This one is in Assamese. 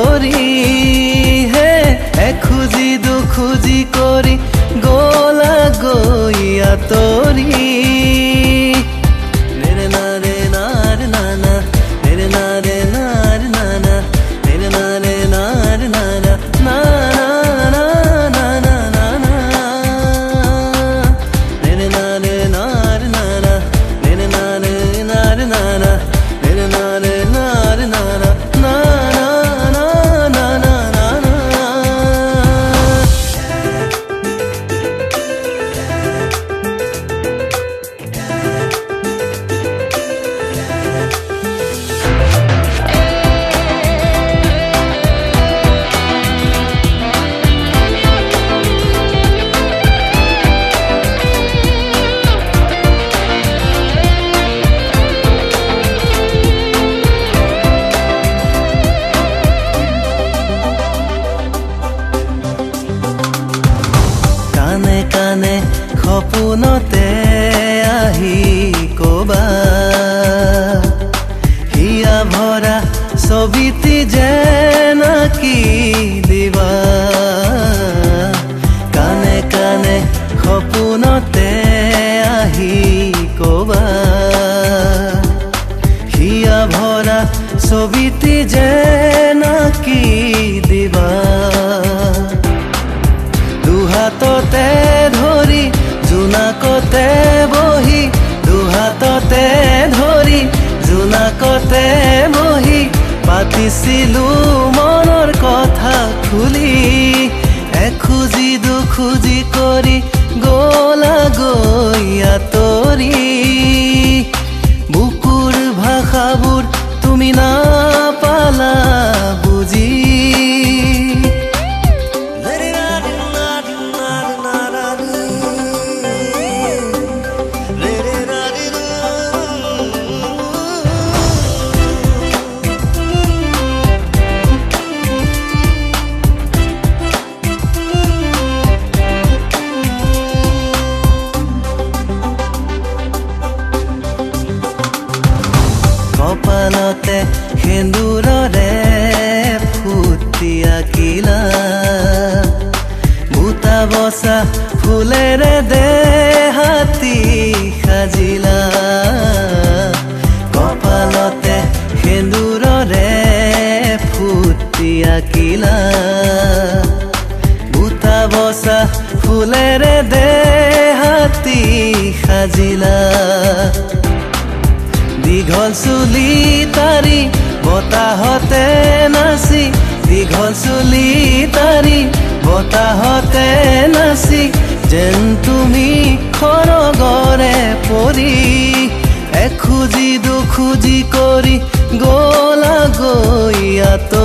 কৰি হে এখুজি দুখুজি কৰি গলা গৈ আঁতৰি নেৰে নাৰে নাৰ নানা নেৰে নাৰে নাৰ নানা নেৰে নাৰে নাৰ নানা না না না না না না নেৰে নাৰে নাৰ নানা নেৰে নাৰে নাৰ নানা নেৰে নাৰে নাৰ নানা না কানে কানে সপোনতে আহি কবা হিয়া ভৰা ছবিটি যেন আঁকি দিবা কানে কানে সপোনতে আহি কবা হিয়া ভৰা ছবিটি যেন আঁকি দিবা দুহাততে ধৰি জোনাকতে বহি দুহাততে ধৰি জোনাকতে বহি পাতিছিলো মনৰ কথা খুলি এখুজি দুখুজি কৰি গলা গৈ আঁতৰি বুকুৰ ভাষাবোৰ তুমি নাপালা বুজি কপালতে সেন্দুৰৰে ফুটি আঁকিলা বুটা বচা ফুলেৰে দেহাতী সাজিলা কপালতে সেন্দুৰৰে ফুটি আঁকিলা বুটা বচা ফুলেৰে দেহাতী সাজিলা দীঘল চুলি তাৰি বতাহতে নাচি দীঘল চুলি তাৰি বতাহতে নাচি যেন তুমি খৰগৰে পৰি এখুজি দুখুজি কৰি গলা গৈ আঁতৰি